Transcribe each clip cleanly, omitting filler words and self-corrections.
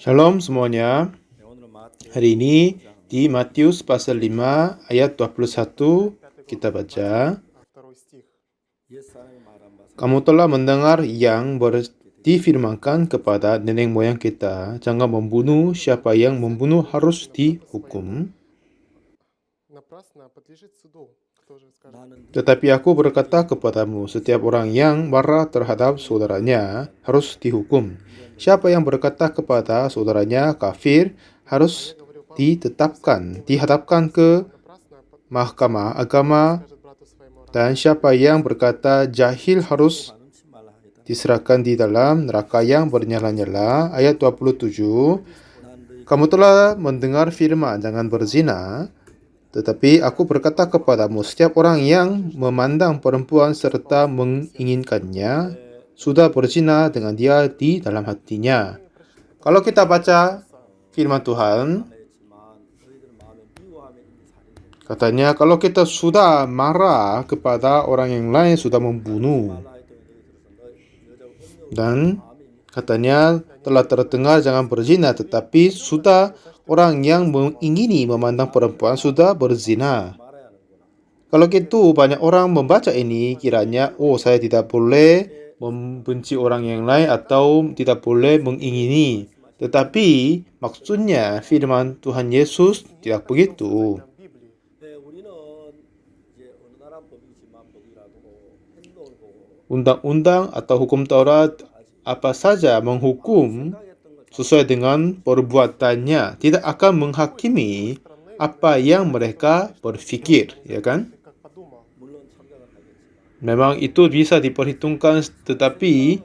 Shalom semuanya. Hari ini di Matius pasal 5 ayat 21 kita baca. Kamu telah mendengar yang difirmankan kepada nenek moyang kita, jangan membunuh, siapa yang membunuh harus dihukum. Tetapi aku berkata kepadamu, setiap orang yang marah terhadap saudaranya harus dihukum. Siapa yang berkata kepada saudaranya kafir harus dihadapkan ke mahkamah agama, dan siapa yang berkata jahil harus diserahkan di dalam neraka yang bernyala-nyala. Ayat 27, kamu telah mendengar firman jangan berzina. Tetapi aku berkata kepadamu, setiap orang yang memandang perempuan serta menginginkannya sudah berzina dengan dia di dalam hatinya. Kalau kita baca firman Tuhan, katanya kalau kita sudah marah kepada orang yang lain, sudah membunuh, dan katanya telah terdengar jangan berzina, tetapi sudah orang yang mengingini memandang perempuan sudah berzina. Kalau gitu banyak orang membaca ini kiranya, saya tidak boleh membenci orang yang lain atau tidak boleh mengingini. Tetapi maksudnya firman Tuhan Yesus tidak begitu. Undang-undang atau hukum Taurat apa saja menghukum sesuai dengan perbuatannya, tidak akan menghakimi apa yang mereka berfikir, ya kan? Memang itu bisa diperhitungkan, tetapi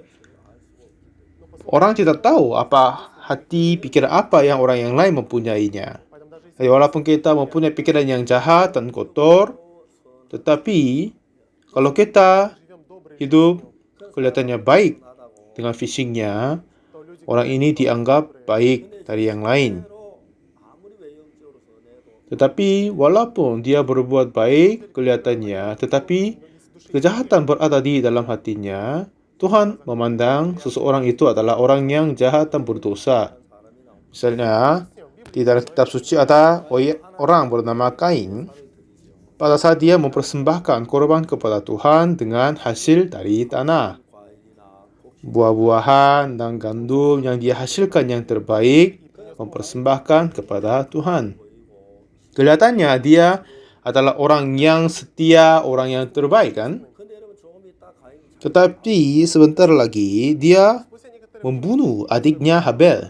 orang tidak tahu apa hati pikiran apa yang orang yang lain mempunyainya. Jadi walaupun kita mempunyai pikiran yang jahat dan kotor, tetapi kalau kita hidup kelihatannya baik dengan fisiknya, orang ini dianggap baik dari yang lain. Tetapi walaupun dia berbuat baik kelihatannya, tetapi kejahatan berada di dalam hatinya, Tuhan memandang seseorang itu adalah orang yang jahat dan berdosa. Misalnya, di dalam kitab suci ada orang bernama Kain. Pada saat dia mempersembahkan korban kepada Tuhan dengan hasil dari tanah, buah-buahan dan gandum yang dia hasilkan yang terbaik, mempersembahkan kepada Tuhan. Kelihatannya dia adalah orang yang setia, orang yang terbaik, kan? Tetapi sebentar lagi dia membunuh adiknya Habel.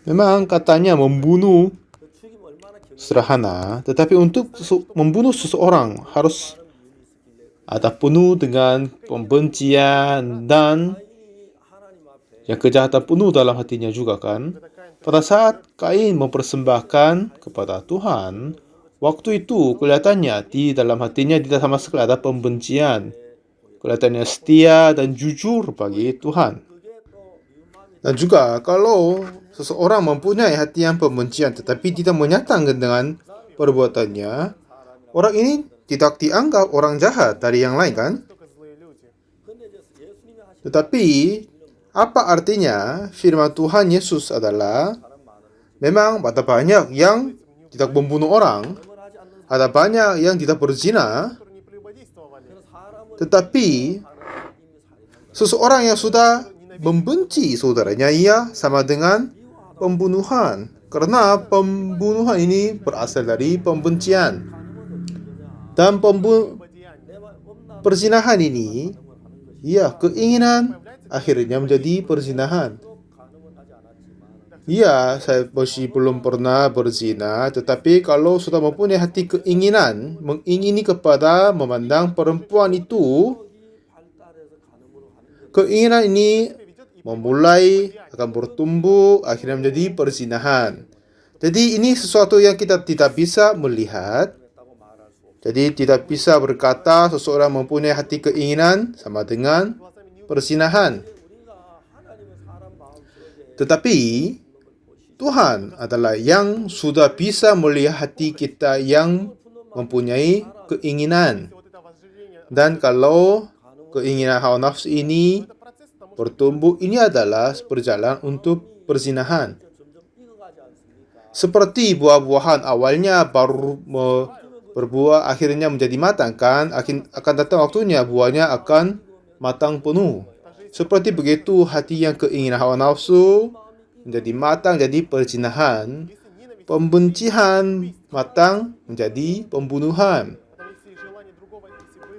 Memang katanya membunuh sederhana, tetapi untuk membunuh seseorang harus ada penuh dengan pembencian dan yang kejahatan penuh dalam hatinya juga, kan? Pada saat Kain mempersembahkan kepada Tuhan, waktu itu kelihatannya di dalam hatinya tidak sama sekali ada pembencian. Kelihatannya setia dan jujur bagi Tuhan. Dan juga kalau seseorang mempunyai hati yang pembencian tetapi tidak menyatakan dengan perbuatannya, orang ini tidak dianggap orang jahat dari yang lain, kan? Tetapi apa artinya firman Tuhan Yesus adalah memang ada banyak yang tidak membunuh orang, ada banyak yang tidak berzina, tetapi seseorang yang sudah membenci saudaranya, ia sama dengan pembunuhan. Karena pembunuhan ini berasal dari pembencian. Dan perzinahan ini, keinginan akhirnya menjadi perzinahan. Saya masih belum pernah berzina, tetapi kalau sudah mempunyai hati keinginan, mengingini kepada memandang perempuan itu, keinginan ini memulai akan bertumbuh, akhirnya menjadi perzinahan. Jadi ini sesuatu yang kita tidak bisa melihat. Jadi tidak bisa berkata seseorang mempunyai hati keinginan sama dengan perzinahan. Tetapi Tuhan adalah yang sudah bisa melihat hati kita yang mempunyai keinginan. Dan kalau keinginan hawa nafsu ini bertumbuh ini adalah berjalan untuk perzinahan. Seperti buah-buahan awalnya baru berbuah, akhirnya menjadi matang kan? Akan datang waktunya buahnya akan matang penuh. Seperti begitu hati yang keinginan hawa nafsu menjadi matang jadi perzinahan. Pembencian matang menjadi pembunuhan.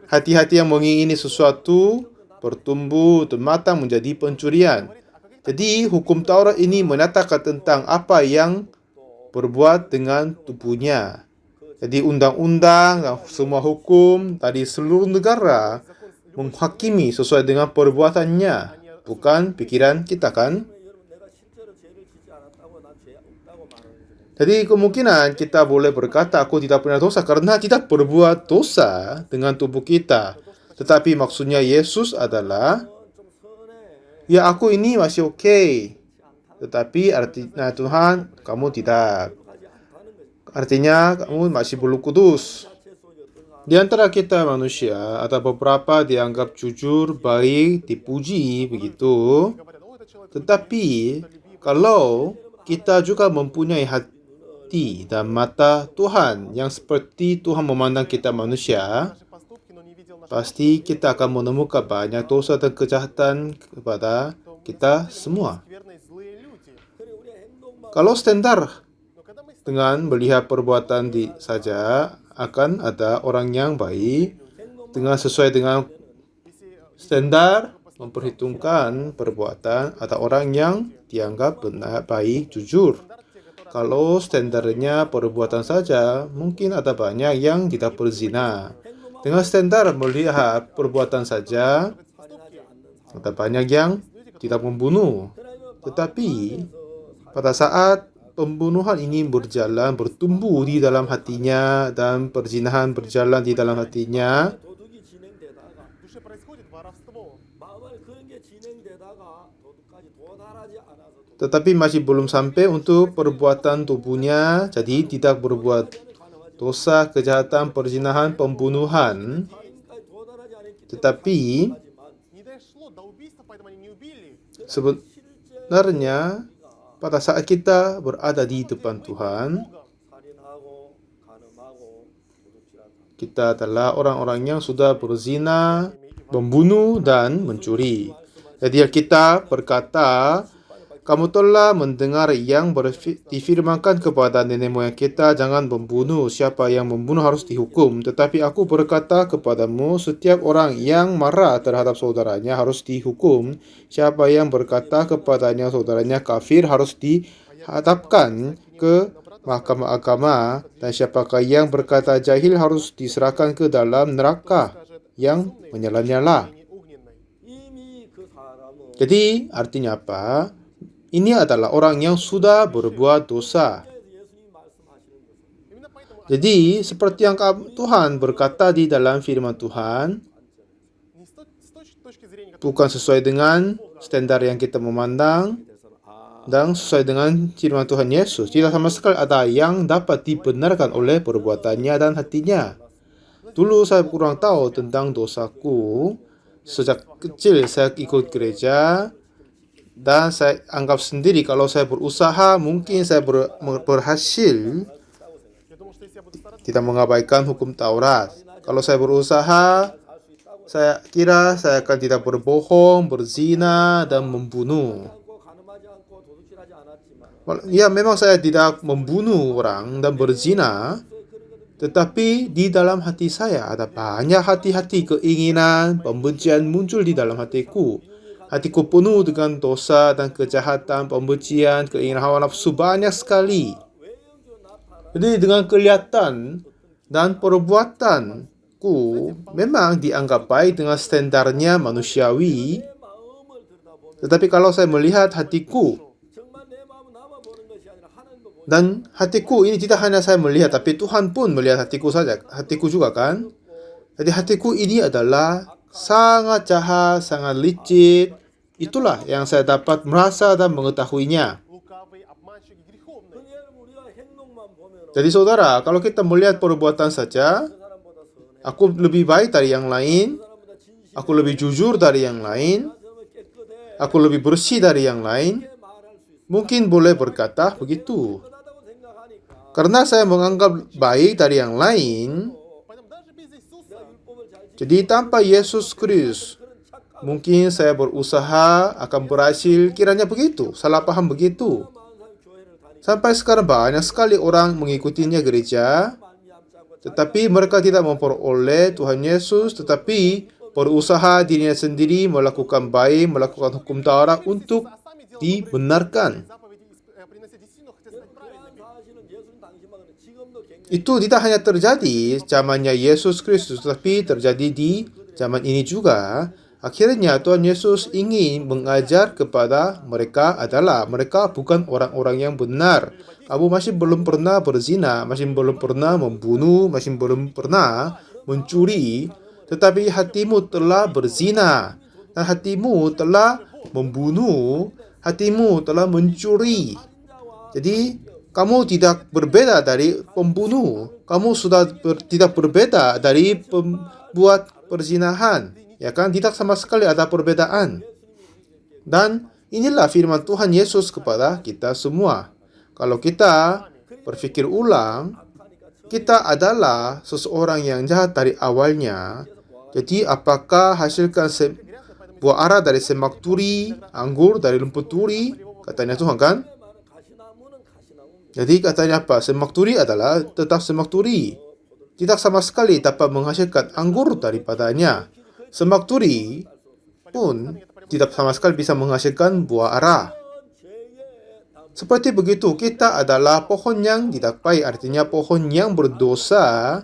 Hati-hati yang mengingini sesuatu bertumbuh dan matang menjadi pencurian. Jadi hukum Taurat ini menyatakan tentang apa yang berbuat dengan tubuhnya. Jadi undang-undang dan semua hukum dari seluruh negara menghakimi sesuai dengan perbuatannya, bukan pikiran kita kan? Jadi kemungkinan kita boleh berkata aku tidak punya dosa karena tidak berbuat dosa dengan tubuh kita. Tetapi maksudnya Yesus adalah, ya aku ini masih oke. Tetapi artinya Tuhan, kamu tidak. Artinya kamu masih belum kudus. Di antara kita manusia, ada beberapa dianggap jujur, baik, dipuji, begitu. Tetapi kalau kita juga mempunyai hati dan mata Tuhan yang seperti Tuhan memandang kita manusia, pasti kita akan menemukan banyak dosa dan kejahatan kepada kita semua. Kalau standar dengan melihat perbuatan saja, akan ada orang yang baik dengan sesuai dengan standar memperhitungkan perbuatan, ada orang yang dianggap benar, baik, jujur. Kalau standarnya perbuatan saja, mungkin ada banyak yang tidak berzina. Dengan standar melihat perbuatan saja, ada banyak yang tidak membunuh. Tetapi pada saat pembunuhan ini bertumbuh di dalam hatinya dan perzinahan berjalan di dalam hatinya, tetapi masih belum sampai untuk perbuatan tubuhnya, jadi tidak berbuat dosa, kejahatan, perzinahan, pembunuhan. Tetapi sebenarnya pada saat kita berada di depan Tuhan, kita adalah orang-orang yang sudah berzina, membunuh, dan mencuri. Jadi kita berkata, kamu telah mendengar yang difirmankan kepada nenek moyang kita, jangan membunuh. Siapa yang membunuh harus dihukum. Tetapi aku berkata kepadamu, setiap orang yang marah terhadap saudaranya harus dihukum. Siapa yang berkata kepadanya saudaranya kafir harus dihadapkan ke mahkamah agama. Dan siapakah yang berkata jahil harus diserahkan ke dalam neraka yang menyala-nyala. Jadi artinya apa? Ini adalah orang yang sudah berbuat dosa. Jadi, seperti yang Tuhan berkata di dalam firman Tuhan, bukan sesuai dengan standar yang kita memandang, dan sesuai dengan firman Tuhan Yesus. Tidak sama sekali ada yang dapat dibenarkan oleh perbuatannya dan hatinya. Dulu saya kurang tahu tentang dosaku. Sejak kecil saya ikut gereja, dan saya anggap sendiri kalau saya berusaha, mungkin saya berhasil tidak mengabaikan hukum Taurat. Kalau saya berusaha, saya kira saya akan tidak berbohong, berzina, dan membunuh. Ya, memang saya tidak membunuh orang dan berzina, tetapi di dalam hati saya ada banyak hati-hati keinginan, pembencian muncul di dalam hatiku. Hatiku penuh dengan dosa dan kejahatan, pembencian, keinginan hawa nafsu banyak sekali. Jadi dengan kelihatan dan perbuatanku memang dianggap baik dengan standarnya manusiawi. Tetapi kalau saya melihat hatiku, dan hatiku ini tidak hanya saya melihat, tapi Tuhan pun melihat hatiku saja, hatiku juga kan. Jadi hatiku ini adalah sangat jahat, sangat licik. Itulah yang saya dapat merasa dan mengetahuinya. Jadi saudara, kalau kita melihat perbuatan saja, aku lebih baik dari yang lain, aku lebih jujur dari yang lain, aku lebih bersih dari yang lain, mungkin boleh berkata begitu. Karena saya menganggap baik dari yang lain, jadi tanpa Yesus Kristus, mungkin saya berusaha akan berhasil, kiranya begitu, salah paham begitu. Sampai sekarang banyak sekali orang mengikutinya gereja, tetapi mereka tidak memperoleh Tuhan Yesus, tetapi berusaha dirinya sendiri melakukan baik, melakukan hukum Taurat untuk dibenarkan. Itu tidak hanya terjadi zamannya Yesus Kristus, tetapi terjadi di zaman ini juga. Akhirnya Tuhan Yesus ingin mengajar kepada mereka adalah mereka bukan orang-orang yang benar. Kamu masih belum pernah berzina, masih belum pernah membunuh, masih belum pernah mencuri, tetapi hatimu telah berzina, dan hatimu telah membunuh, hatimu telah mencuri. Jadi kamu tidak berbeda dari pembunuh. Kamu sudah tidak berbeda dari pembuat perzinahan. Ya kan? Tidak sama sekali ada perbedaan. Dan inilah firman Tuhan Yesus kepada kita semua. Kalau kita berpikir ulang, kita adalah seseorang yang jahat dari awalnya. Jadi apakah hasilkan buah ara dari semak turi, anggur dari rumput turi? Katanya Tuhan kan? Jadi katanya apa? Semak turi adalah tetap semak turi. Tidak sama sekali dapat menghasilkan anggur daripadanya. Semak turi pun tidak sama sekali bisa menghasilkan buah ara. Seperti begitu, kita adalah pohon yang tidak baik, artinya pohon yang berdosa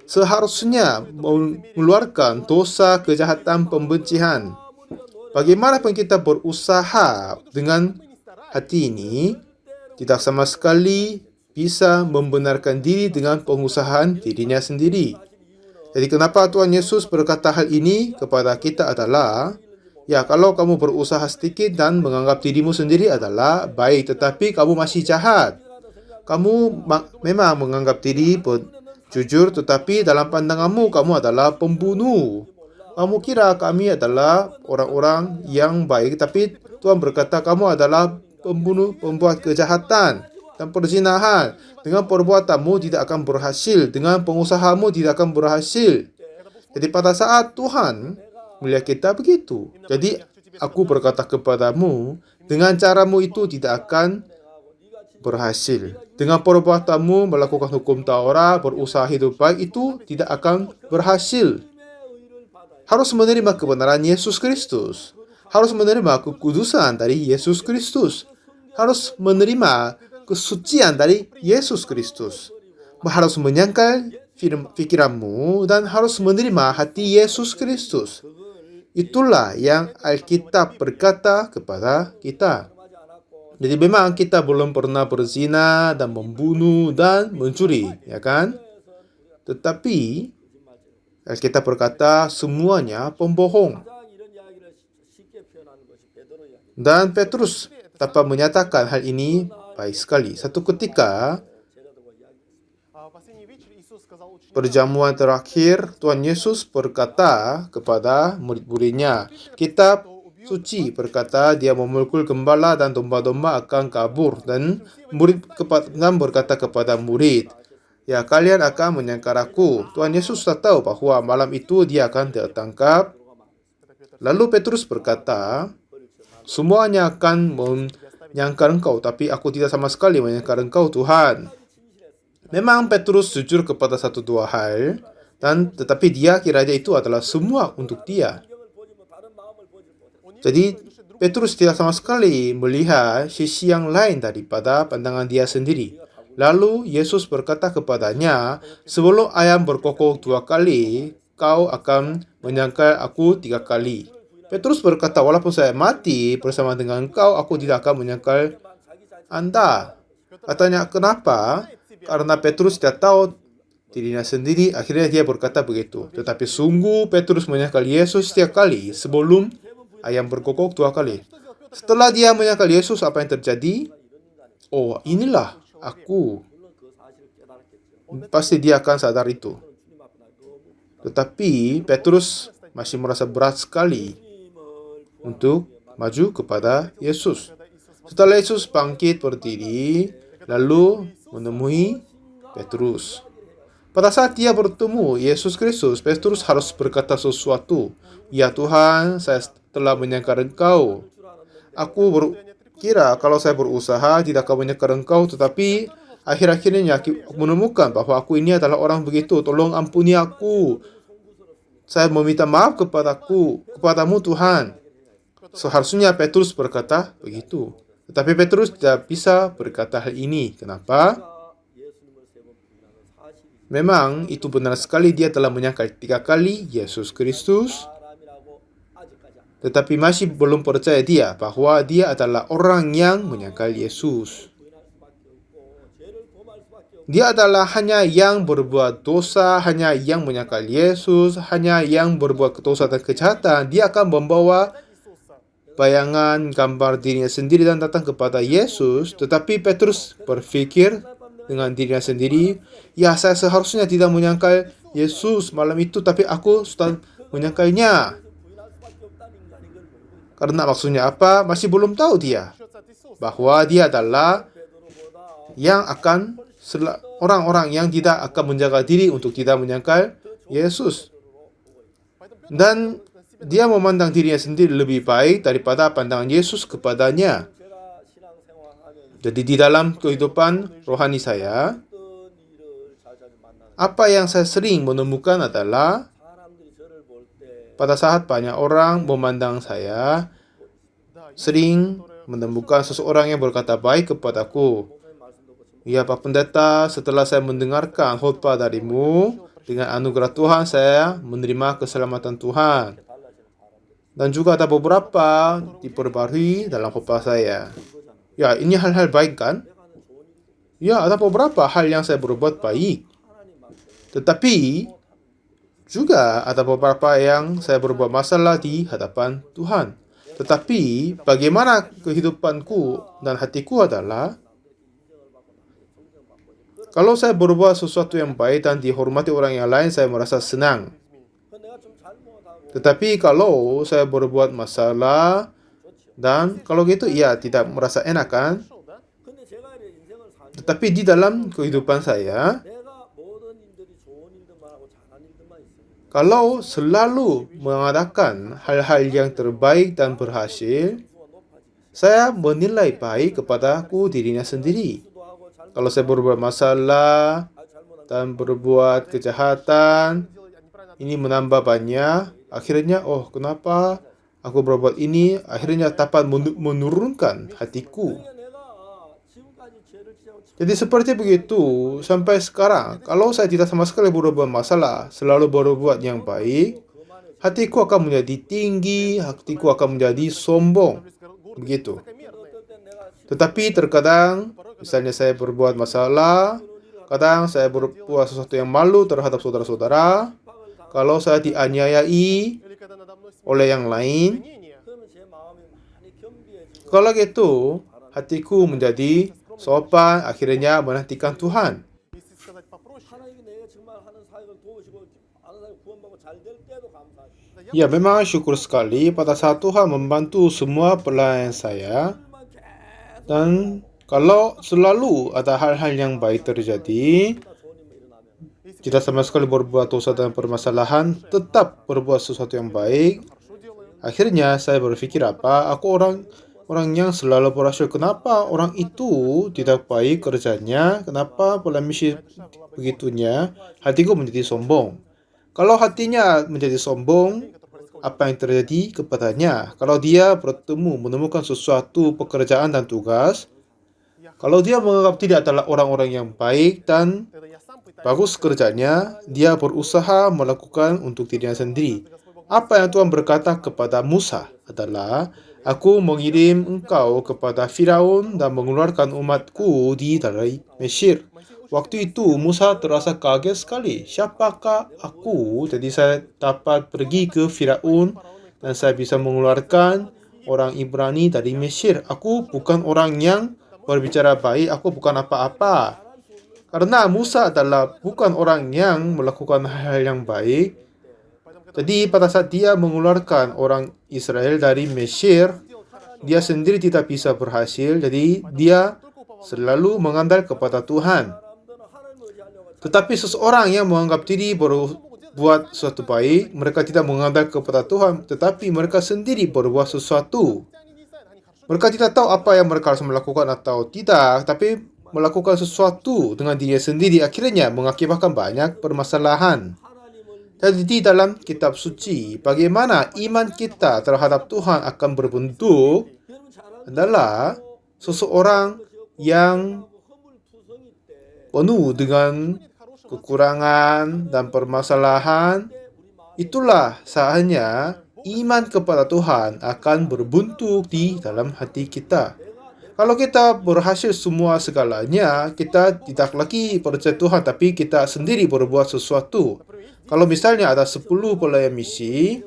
seharusnya mengeluarkan dosa, kejahatan, pembencian. Bagaimanapun kita berusaha dengan hati ini, tidak sama sekali bisa membenarkan diri dengan pengusahaan dirinya sendiri. Jadi kenapa Tuhan Yesus berkata hal ini kepada kita adalah, ya kalau kamu berusaha sedikit dan menganggap dirimu sendiri adalah baik, tetapi kamu masih jahat. Kamu memang menganggap diri jujur, tetapi dalam pandanganmu kamu adalah pembunuh. Kamu kira kami adalah orang-orang yang baik, tapi Tuhan berkata kamu adalah pembunuh, pembuat kejahatan dan perzinahan. Dengan perbuatanmu tidak akan berhasil, dengan pengusahamu tidak akan berhasil. Jadi pada saat Tuhan melihat kita begitu, jadi aku berkata kepadamu, dengan caramu itu tidak akan berhasil. Dengan perbuatanmu melakukan hukum Taurat, berusaha hidup baik, itu tidak akan berhasil. Harus menerima kebenaran Yesus Kristus. Harus menerima kekudusan dari Yesus Kristus. Harus menerima kesucian dari Yesus Kristus. Harus menyangkal pikiranmu dan harus menerima hati Yesus Kristus. Itulah yang Alkitab berkata kepada kita. Jadi memang kita belum pernah berzina dan membunuh dan mencuri, ya kan? Tetapi Alkitab berkata semuanya pembohong. Dan Petrus dapat menyatakan hal ini baik sekali. Satu ketika, perjamuan terakhir, Tuhan Yesus berkata kepada murid-muridnya, kitab suci berkata dia memukul gembala dan domba-domba akan kabur. Dan murid berkata kepada murid, ya kalian akan menyangkal aku. Tuhan Yesus sudah tahu bahwa malam itu dia akan tertangkap. Lalu Petrus berkata, semuanya akan menyangkal engkau, tapi aku tidak sama sekali menyangkal engkau, Tuhan. Memang Petrus jujur kepada satu dua hal, tetapi dia kiranya itu adalah semua untuk dia. Jadi Petrus tidak sama sekali melihat sisi yang lain daripada pandangan dia sendiri. Lalu Yesus berkata kepadanya, sebelum ayam berkokok 2 kali, kau akan menyangkal aku 3 kali. Petrus berkata, walaupun saya mati bersama dengan engkau, aku tidak akan menyangkal Anda. Katanya, kenapa? Karena Petrus tidak tahu dirinya sendiri, akhirnya dia berkata begitu. Tetapi sungguh Petrus menyangkal Yesus 3 kali sebelum ayam berkokok 2 kali. Setelah dia menyangkal Yesus, apa yang terjadi? Oh, inilah aku. Pasti dia akan sadar itu. Tetapi Petrus masih merasa berat sekali untuk maju kepada Yesus. Setelah Yesus bangkit berdiri, lalu menemui Petrus. Pada saat dia bertemu Yesus Kristus, Petrus harus berkata sesuatu. Ya Tuhan, saya telah menyangka Engkau. Aku berkira kalau saya berusaha tidak akan menyangka Engkau, tetapi akhir-akhirnya aku menemukan bahwa aku ini adalah orang begitu. Tolong ampuni aku. Saya meminta maaf kepadamu Tuhan. Seharusnya Petrus berkata begitu. Tetapi Petrus tidak bisa berkata hal ini. Kenapa? Memang itu benar sekali dia telah menyangkal 3 kali Yesus Kristus, tetapi masih belum percaya dia bahwa dia adalah orang yang menyangkal Yesus. Dia adalah hanya yang berbuat dosa, hanya yang menyangkal Yesus, hanya yang berbuat dosa dan kejahatan. Dia akan membawa bayangan gambar dirinya sendiri dan datang kepada Yesus. Tetapi Petrus berpikir dengan dirinya sendiri, ya saya seharusnya tidak menyangkal Yesus malam itu, tapi aku sudah menyangkalnya. Karena maksudnya apa? Masih belum tahu dia bahwa dia adalah yang akan orang-orang yang tidak akan menjaga diri untuk tidak menyangkal Yesus. Dan dia memandang dirinya sendiri lebih baik daripada pandangan Yesus kepadanya. Jadi di dalam kehidupan rohani saya, apa yang saya sering menemukan adalah pada saat banyak orang memandang saya, sering menemukan seseorang yang berkata baik kepadaku. Ya Pak Pendeta, setelah saya mendengarkan khotbah darimu, dengan anugerah Tuhan saya menerima keselamatan Tuhan. Dan juga ada beberapa diperbarui dalam khotbah saya. Ya, ini hal-hal baik kan? Ya, ada beberapa hal yang saya berbuat baik. Tetapi juga ada beberapa yang saya berbuat masalah di hadapan Tuhan. Tetapi bagaimana kehidupanku dan hatiku adalah, kalau saya berbuat sesuatu yang baik dan dihormati orang yang lain, saya merasa senang. Tetapi kalau saya berbuat masalah, dan kalau gitu, ya tidak merasa enak kan? Tetapi di dalam kehidupan saya, kalau selalu mengadakan hal-hal yang terbaik dan berhasil, saya menilai baik kepadaku dirinya sendiri. Kalau saya berbuat masalah dan berbuat kejahatan, ini menambah banyak. Akhirnya, oh kenapa aku berbuat ini? Akhirnya dapat menurunkan hatiku. Jadi seperti begitu sampai sekarang. Kalau saya tidak sama sekali berbuat masalah, selalu berbuat yang baik, hatiku akan menjadi tinggi, hatiku akan menjadi sombong. Begitu. Tetapi terkadang, misalnya saya berbuat masalah, kadang saya berbuat sesuatu yang malu terhadap saudara-saudara. Kalau saya dianiayai oleh yang lain, kalau gitu, hatiku menjadi sopan, akhirnya menantikan Tuhan. Ya, memang syukur sekali pada saat Tuhan membantu semua pelayan saya. Dan kalau selalu ada hal-hal yang baik terjadi, tidak sama sekali berbuat dosa dan permasalahan, tetap berbuat sesuatu yang baik. Akhirnya saya berpikir apa? Aku orang yang selalu berhasil. Kenapa orang itu tidak baik kerjanya? Kenapa pola misi begitunya? Hatiku menjadi sombong. Kalau hatinya menjadi sombong, apa yang terjadi kepadanya? Kalau dia menemukan sesuatu pekerjaan dan tugas, kalau dia menganggap tidak adalah orang-orang yang baik dan bagus kerjanya, dia berusaha melakukan untuk dirinya sendiri. Apa yang Tuhan berkata kepada Musa adalah, aku mengirim engkau kepada Firaun dan mengeluarkan umatku dari Mesir. Waktu itu Musa terasa kaget sekali. Siapakah aku? Jadi saya dapat pergi ke Firaun dan saya bisa mengeluarkan orang Ibrani dari Mesir. Aku bukan orang yang berbicara baik, aku bukan apa-apa. Karena Musa adalah bukan orang yang melakukan hal yang baik. Jadi pada saat dia mengeluarkan orang Israel dari Mesir, dia sendiri tidak bisa berhasil, jadi dia selalu mengandalkan kepada Tuhan. Tetapi seseorang yang menganggap diri berbuat sesuatu baik, mereka tidak mengandalkan kepada Tuhan, tetapi mereka sendiri berbuat sesuatu. Mereka tidak tahu apa yang mereka harus melakukan atau tidak, tapi melakukan sesuatu dengan dirinya sendiri akhirnya mengakibatkan banyak permasalahan. Jadi di dalam kitab suci, bagaimana iman kita terhadap Tuhan akan berbentuk adalah seseorang yang penuh dengan kekurangan dan permasalahan. Itulah saatnya iman kepada Tuhan akan berbentuk di dalam hati kita. Kalau kita berhasil semua segalanya, kita tidak lagi percaya Tuhan, tapi kita sendiri berbuat sesuatu. Kalau misalnya ada 10 pelayan misi,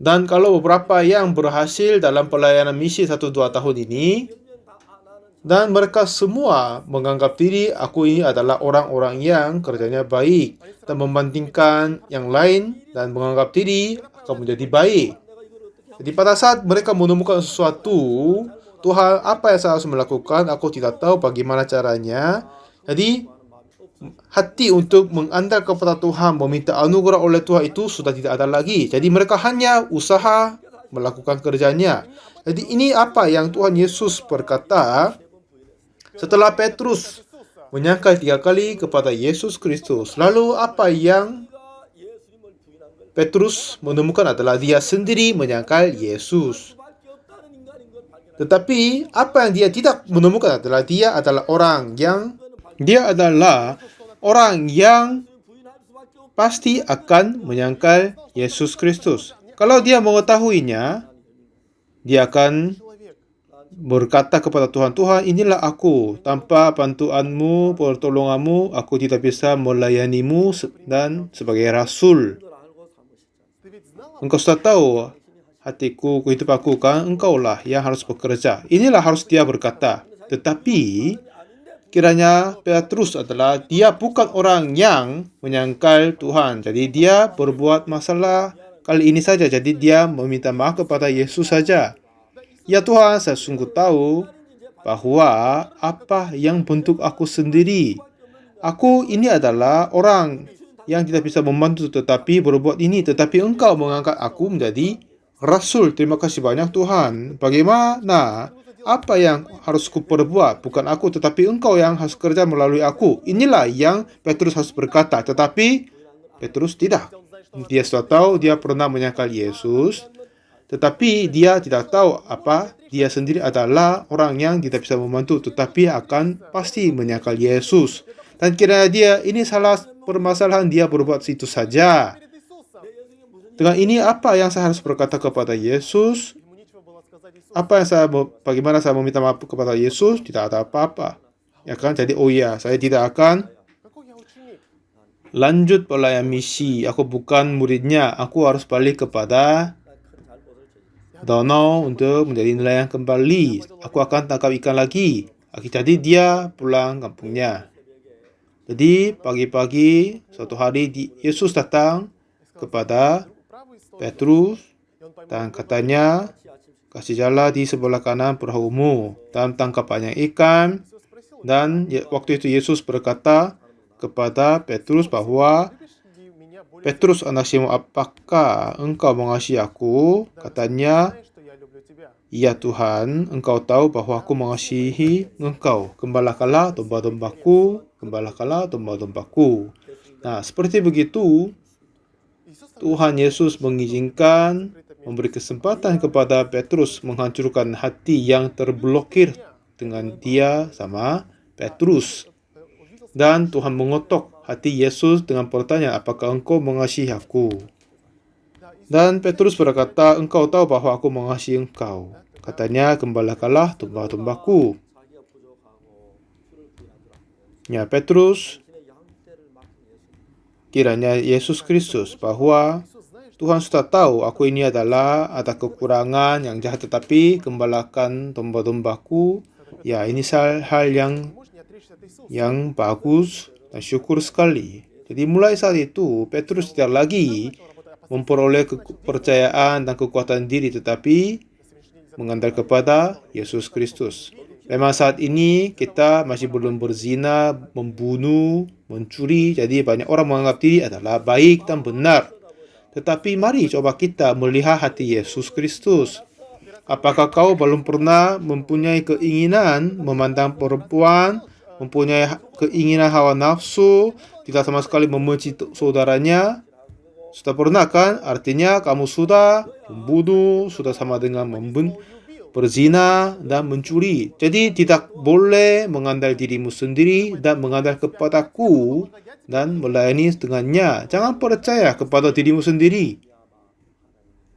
dan kalau beberapa yang berhasil dalam pelayanan misi 1-2 tahun ini, dan mereka semua menganggap diri aku ini adalah orang-orang yang kerjanya baik dan membandingkan yang lain dan menganggap diri akan menjadi baik. Jadi pada saat mereka menemukan sesuatu, Tuhan apa yang saya harus melakukan, aku tidak tahu bagaimana caranya. Jadi hati untuk mengandalkan kepada Tuhan, meminta anugerah oleh Tuhan itu sudah tidak ada lagi. Jadi mereka hanya usaha melakukan kerjanya. Jadi ini apa yang Tuhan Yesus berkata setelah Petrus menyangkal 3 kali kepada Yesus Kristus. Lalu apa yang Petrus menemukan adalah dia sendiri menyangkal Yesus. Tetapi apa yang dia tidak menemukan adalah dia adalah orang yang pasti akan menyangkal Yesus Kristus. Kalau dia mengetahuinya, dia akan berkata kepada Tuhan, Tuhan, inilah aku. Tanpa bantuanmu, pertolonganmu, aku tidak bisa melayanimu dan sebagai rasul. Engkau sudah tahu hatiku, kehidupanku, kan? Engkaulah yang harus bekerja. Inilah harus dia berkata. Tetapi kiranya Petrus adalah dia bukan orang yang menyangkal Tuhan. Jadi dia berbuat masalah kali ini saja. Jadi dia meminta maaf kepada Yesus saja. Ya Tuhan, saya sungguh tahu bahwa apa yang bentuk aku sendiri. Aku ini adalah orang yang tidak bisa membantu tetapi berbuat ini. Tetapi Engkau mengangkat aku menjadi rasul. Terima kasih banyak Tuhan. Bagaimana? Apa yang harus kuperbuat? Bukan aku tetapi Engkau yang harus kerja melalui aku. Inilah yang Petrus harus berkata. Tetapi Petrus tidak. Dia sudah tahu dia pernah menyangkal Yesus. Tetapi dia tidak tahu apa dia sendiri adalah orang yang tidak bisa membantu, tetapi akan pasti menyangkal Yesus. Dan kiranya dia ini salah permasalahan dia berbuat situ saja. Dengan ini apa yang saya harus berkata kepada Yesus? Bagaimana saya meminta maaf kepada Yesus? Tidak ada apa-apa. Ya kan? Jadi saya tidak akan lanjut pelayan misi. Aku bukan muridnya. Aku harus balik kepada danau untuk menjadi nelayan kembali. Aku akan tangkap ikan lagi. Jadi dia pulang kampungnya. Jadi pagi-pagi suatu hari Yesus datang kepada Petrus dan katanya, kasih di sebelah kanan perahumu dan tangkap banyak ikan. Dan waktu itu Yesus berkata kepada Petrus bahwa, Petrus anak Simon, apakah engkau mengasihi aku? Katanya, iya Tuhan, engkau tahu bahwa aku mengasihi engkau. Gembalakanlah domba-dombaku, gembalakanlah domba-dombaku. Nah, seperti begitu, Tuhan Yesus mengizinkan, memberi kesempatan kepada Petrus menghancurkan hati yang terblokir dengan dia sama Petrus. Dan Tuhan mengotok hati Yesus dengan pertanyaan, apakah engkau mengasihi aku? Dan Petrus berkata, engkau tahu bahwa aku mengasihi engkau. Katanya, gembalakanlah domba-dombaku. Ya, Petrus, kiranya Yesus Kristus, bahwa Tuhan sudah tahu aku ini ada kekurangan yang jahat, tetapi gembalakan domba-dombaku. Ya, ini hal yang bagus dan syukur sekali. Jadi mulai saat itu Petrus tidak lagi memperoleh kepercayaan dan kekuatan diri, tetapi mengandalkan kepada Yesus Kristus. Memang saat ini kita masih belum berzina, membunuh, mencuri, jadi banyak orang menganggap diri adalah baik dan benar. Tetapi mari coba kita melihat hati Yesus Kristus. Apakah kau belum pernah mempunyai keinginan memandang perempuan, mempunyai keinginan hawa nafsu, tidak sama sekali membenci saudaranya? Sudah pernah kan? Artinya kamu sudah membunuh, sudah sama dengan berzina dan mencuri. Jadi tidak boleh mengandal dirimu sendiri dan mengandal kepadaku dan melayani dengannya. Jangan percaya kepada dirimu sendiri.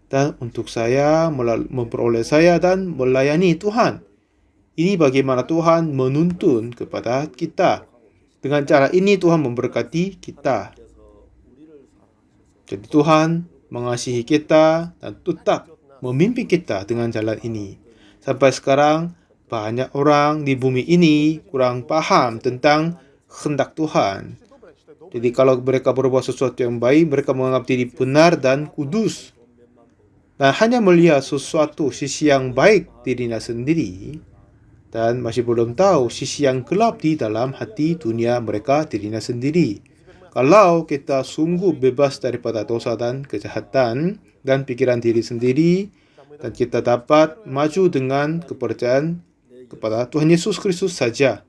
Dan untuk saya, memperoleh saya dan melayani Tuhan. Ini bagaimana Tuhan menuntun kepada kita. Dengan cara ini Tuhan memberkati kita. Jadi Tuhan mengasihi kita dan tetap memimpin kita dengan jalan ini. Sampai sekarang banyak orang di bumi ini kurang paham tentang kehendak Tuhan. Jadi kalau mereka berbuat sesuatu yang baik, mereka menganggap diri benar dan kudus. Dan hanya melihat sesuatu sisi yang baik dirinya sendiri, dan masih belum tahu sisi yang gelap di dalam hati dunia mereka dirinya sendiri. Kalau kita sungguh bebas daripada dosa dan kejahatan dan pikiran diri sendiri, dan kita dapat maju dengan kepercayaan kepada Tuhan Yesus Kristus saja.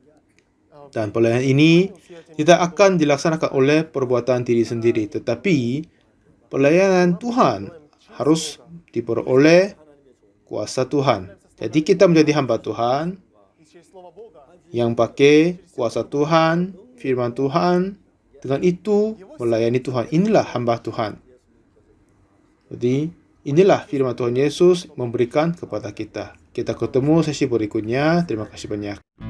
Dan pelayanan ini tidak akan dilaksanakan oleh perbuatan diri sendiri, tetapi pelayanan Tuhan harus diperoleh kuasa Tuhan. Jadi kita menjadi hamba Tuhan yang pakai kuasa Tuhan, firman Tuhan, dengan itu melayani Tuhan. Inilah hamba Tuhan. Jadi inilah firman Tuhan Yesus memberikan kepada kita. Kita ketemu sesi berikutnya. Terima kasih banyak.